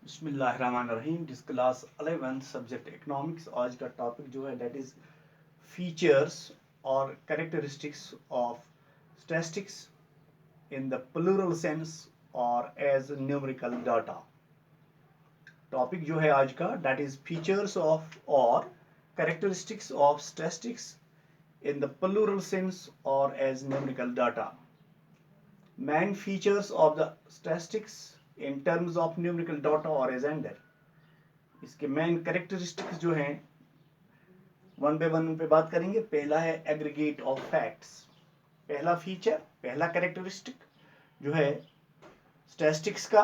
बिस्मिल्लाहिर्रहमानिर्रहीम। This class 11 subject economics. आज का टॉपिक जो है दैट इज फीचर्स और characteristics of statistics in the plural sense और एज न्यूमेरिकल डाटा। टॉपिक जो है आज का दैट इज फीचर्स ऑफ और characteristics of statistics in the plural sense और as numerical data. Main features of the statistics in terms of numerical data or as gender। इसके main characteristics जो हैं one by one पे बात करेंगे। पहला है एग्रीगेट ऑफ फैक्ट्स। पहला फीचर, पहला कैरेक्टरिस्टिक जो है स्टैटिस्टिक्स का,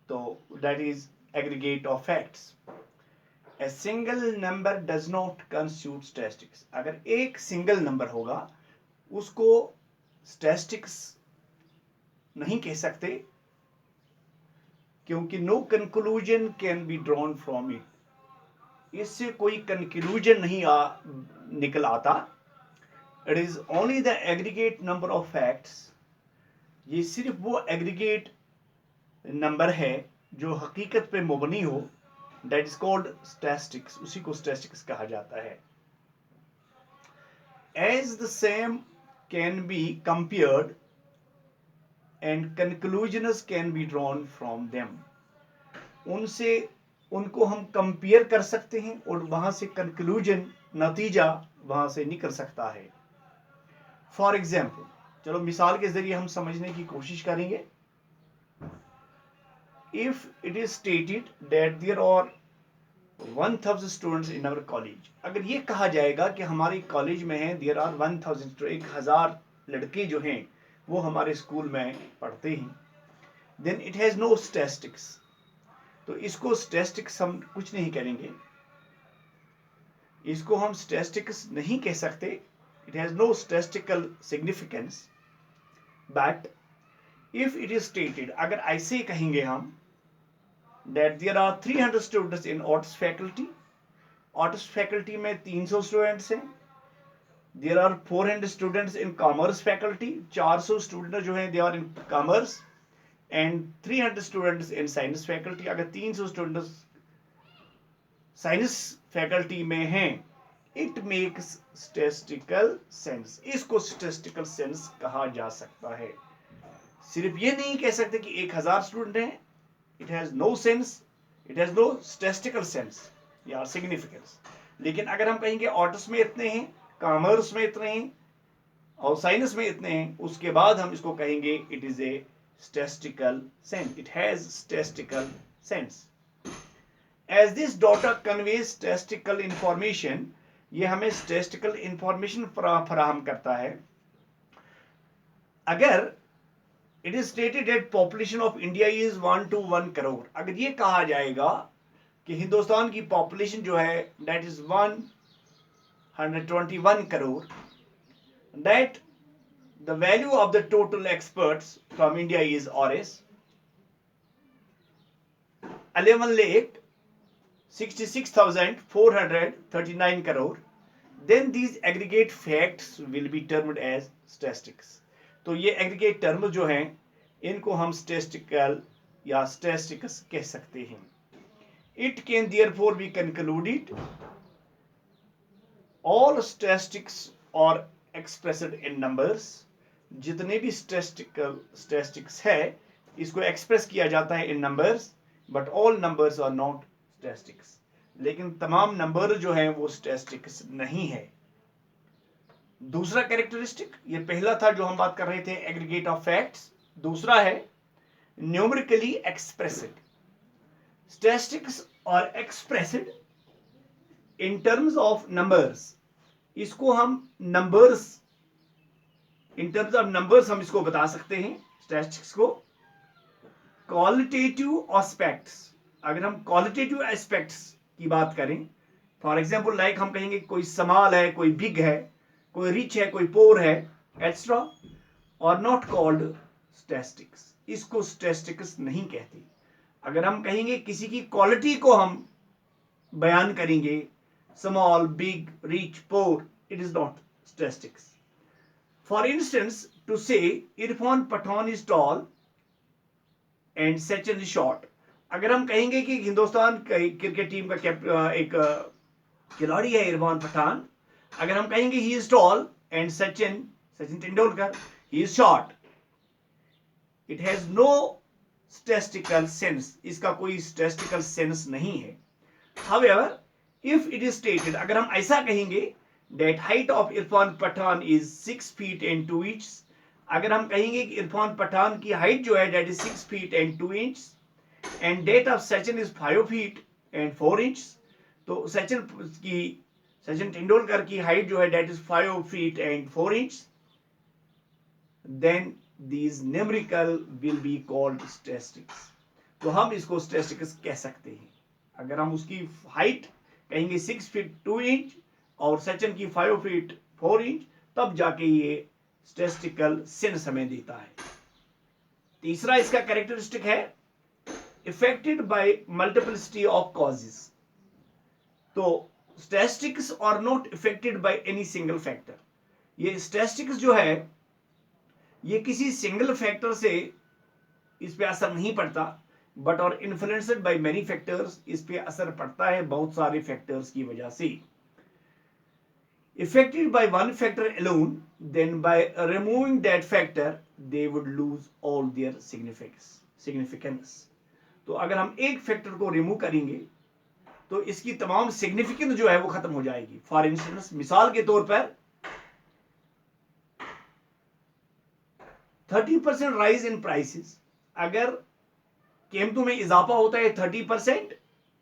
तो that is aggregate of facts. A single number does not constitute statistics. अगर एक सिंगल नंबर होगा उसको स्टैटिस्टिक्स नहीं कह सकते, क्योंकि no conclusion can be drawn from it. इससे कोई कंक्लूजन नहीं निकल आता। It is only the aggregate number of facts. ये सिर्फ वो एग्रीगेट नंबर है जो हकीकत पे मुबनी हो, दैट इज कॉल्ड स्टैटिस्टिक्स। उसी को स्टैटिस्टिक्स कहा जाता है। As the same can be compared and conclusions can be drawn from them. उनसे उनको हम कंपेयर कर सकते हैं और वहां से कंक्लूजन, नतीजा वहां से निकल सकता है। फॉर एग्जाम्पल, चलो मिसाल के जरिए हम समझने की कोशिश करेंगे। If it is stated that there are 1000 students in our college. अगर ये कहा जाएगा कि हमारे कॉलेज में है देयर आर 1000, 1000 लड़के जो हैं वो हमारे स्कूल में पढ़ते हैं, then it has no statistics. तो इसको स्टैटिस्टिक्स हम कुछ नहीं करेंगे, इसको हम स्टैटिस्टिक्स नहीं कह सकते। It has no statistical significance. But if it is stated, अगर ऐसे कहेंगे हम that there are 300 students in arts faculty. Arts faculty में 300 स्टूडेंट्स हैं। There are 400 students in commerce faculty. 400 student जो हैं they are in commerce and 300 students in science faculty. अगर 300 students science faculty में हैं, इट मेक्स स्टैटिस्टिकल सेंस। इसको statistical sense कहा जा सकता है। सिर्फ ये नहीं कह सकते कि 1000 स्टूडेंट हैं, it has no sense, it has no statistical sense या सिग्निफिकेंस। लेकिन अगर हम कहेंगे आर्ट्स में इतने हैं, कॉमर्स में इतने हैं और साइंस में इतने हैं, उसके बाद हम इसको कहेंगे it is a statistical sense, it has statistical sense. As this data conveys statistical information, ये हमें स्टैटिस्टिकल इंफॉर्मेशन फराहम करता है। अगर it is stated that population of India is 1 to 1 crore. अगर ये कहा जाएगा कि हिंदुस्तान की पॉपुलेशन जो है that is 121 crore, that the value of the total experts from India is RS 11,66,439 crore, then these aggregate facts will be termed as statistics। तो ये एग्रीगेट टर्म जो हैं इनको हम स्टैटिस्टिकल या स्टैटिस्टिक्स कह सकते हैं। It can therefore be concluded all statistics और एक्सप्रेस्ड इन नंबर्स। जितने भी स्टैटिस्टिक्स है इसको एक्सप्रेस किया जाता है in numbers, but all numbers are not statistics. लेकिन तमाम नंबर जो हैं वो स्टैटिस्टिक्स नहीं है। दूसरा कैरेक्टरिस्टिक, ये पहला था जो हम बात कर रहे थे एग्रीगेट ऑफ फैक्ट्स। दूसरा है न्यूमेरिकली एक्सप्रेस्ड। स्टैटिस्टिक्स और expressed in terms of numbers. इसको हम numbers, in terms of numbers हम इसको बता सकते हैं स्टैटिस्टिक्स को। क्वालिटेटिव एस्पेक्ट्स, अगर हम क्वालिटेटिव एस्पेक्ट्स की बात करें, फॉर एग्जांपल लाइक हम कहेंगे कोई स्मॉल है, कोई बिग है, कोई रिच है, कोई पोर है, एक्स्ट्रा, और नॉट कॉल्ड स्टैटिस्टिक्स। इसको स्टैटिस्टिक्स नहीं कहते। अगर हम कहेंगे किसी की क्वालिटी को हम बयान करेंगे, small, big, rich, poor, it is not statistics. For instance, to say Irfan Pathan is tall and Sachin is short, अगर हम कहेंगे कि हिंदुस्तान क्रिकेट टीम का एक खिलाड़ी है इरफान पठान, अगर हम कहेंगे he is tall and Sachin Tendulkar he is short, it has no statistical sense, इसका कोई स्टैटिस्टिकल सेंस नहीं है। However if it is stated, अगर हम ऐसा कहेंगे that height of Irfan Pathan is 6 feet and 2 inches, अगर हम कहेंगे कि इरफान पठान की हाइट जो है that is 6 feet and 2 inches and that of Sachin is 5 feet and 4 inches, तो सचिन तेंदुलकर की हाइट जो है that is 5 feet and 4 inches, then these numerical will be called statistics। तो हम इसको statistics कह सकते हैं। अगर हम उसकी हाइट कहेंगे 6 feet 2 inch और सचिन की 5 feet 4 inch, तब जाके ये स्टैटिस्टिकल सेंस हमें देता है। तीसरा इसका कैरेक्टरिस्टिक है affected by multiplicity of causes। तो statistics are not affected by any single factor। ये statistics जो है ये किसी सिंगल फैक्टर से इस पे असर नहीं पड़ता, बट और इन्फ्लुएंस्ड बाय मेनी फैक्टर्स, इस पे असर पड़ता है बहुत सारे फैक्टर्स की वजह से। Affected by one factor alone, then by removing that factor they would lose all their significance। तो अगर हम एक फैक्टर को रिमूव करेंगे तो इसकी तमाम सिग्निफिकेंस जो है वो खत्म हो जाएगी। फॉर इंस्टेंस, मिसाल के तौर पर 30% राइज इन प्राइसेस, अगर कीमतों में इजाफा होता है 30%,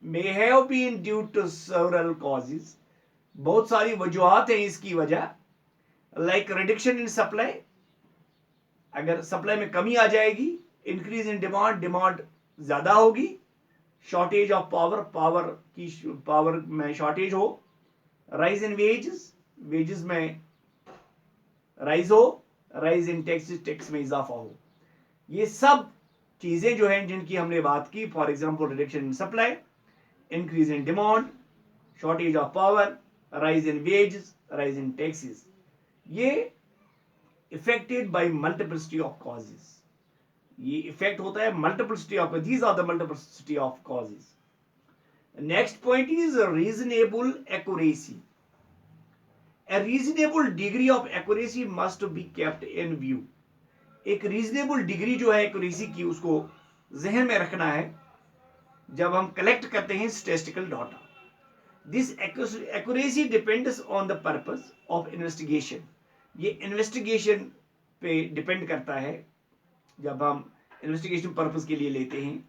may have been due to several causes, बहुत सारी वजूहात हैं इसकी वजह, लाइक रिडक्शन इन सप्लाई, अगर सप्लाई में कमी आ जाएगी, इंक्रीज इन डिमांड ज्यादा होगी, शॉर्टेज ऑफ पावर में शॉर्टेज हो, राइज इन वेजेस में राइज हो, राइज इन टैक्स में इजाफा हो। ये सब चीजें जो हैं जिनकी हमने बात की, for example reduction in supply, increase in demand, shortage of power, rise in wages, rise in taxes, ये affected by multiplicity of causes, ये इफेक्ट होता है multiplicity of, these are the multiplicity of causes. Next point is reasonable accuracy. A reasonable degree of accuracy must be kept in view। एक reasonable degree जो है accuracy की, उसको जहन में रखना है जब हम कलेक्ट करते हैं statistical data. This accuracy depends on the purpose of investigation. ये इन्वेस्टिगेशन पे डिपेंड करता है जब हम इन्वेस्टिगेशन पर्पस के लिए लेते हैं।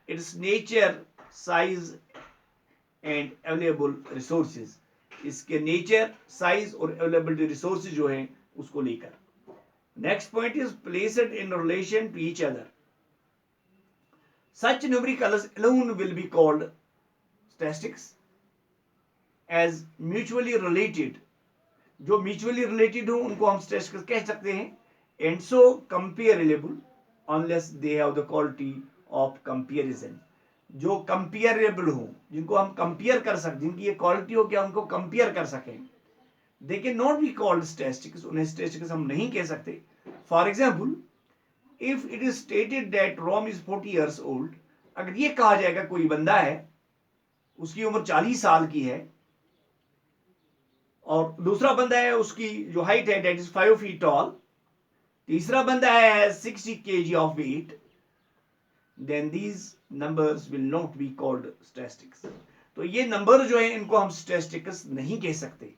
Its nature, size and available resources, इसके नेचर, साइज और अवेलेबिलिटी रिसोर्सेज जो हैं उसको लेकर। Next point is placed in relation to each other. Such numericals alone will be called statistics as mutually related. जो म्यूचुअली रिलेटेड हो उनको हम स्टैटिस्टिक्स कह सकते हैं, and so comparable unless they have the quality of comparison. जो comparable हो, जिनको हम कंपेयर कर सकें, जिनकी ये क्वालिटी हो कि हम उनको कंपेयर कर सकें, they can not be called statistics, उन्हें स्टैटिस्टिक्स हम नहीं कह सकते। For example, if it is stated that Rome is 40 years old, अगर ये कहा जाएगा कोई बंदा है उसकी उम्र 40 साल की है, और दूसरा बंदा है उसकी जो हाइट है दैट इज 5 feet tall, तीसरा बंदा है 60 kg of weight, then these numbers will not be called statistics। तो ये नंबर जो है इनको हम statistics नहीं कह सकते,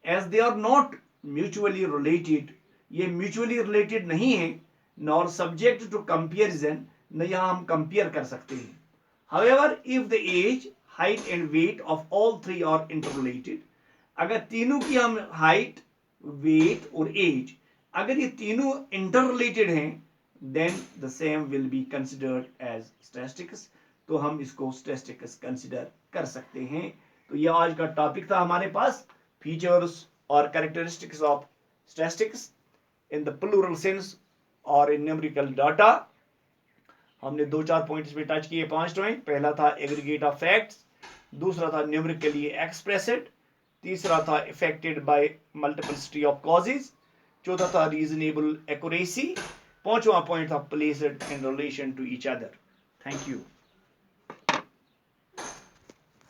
as they are not mutually related। ये mutually related नहीं है, nor subject to comparison, न यहाँ हम compare कर सकते हैं। However, if the age, height and weight of all three are interrelated, अगर तीनों की हम height, weight और age, अगर ये तीनों interrelated हैं, then the same will be considered as statistics। तो हम इसको statistics consider कर सकते हैं। तो ये आज का टॉपिक था हमारे पास, फीचर्स और characteristics of statistics in the plural sense और in numerical data। हमने 2-4 पॉइंट्स में टच किए, 5 पॉइंट। पहला था एग्रीगेट ऑफ फैक्ट्स, दूसरा था न्यूमेरिकली एक्सप्रेस्ड, तीसरा था affected by multiplicity of causes, चौथा था रीजनेबल एक्यूरेसी, पांचवा पॉइंट था placed in relation to each other. Thank you.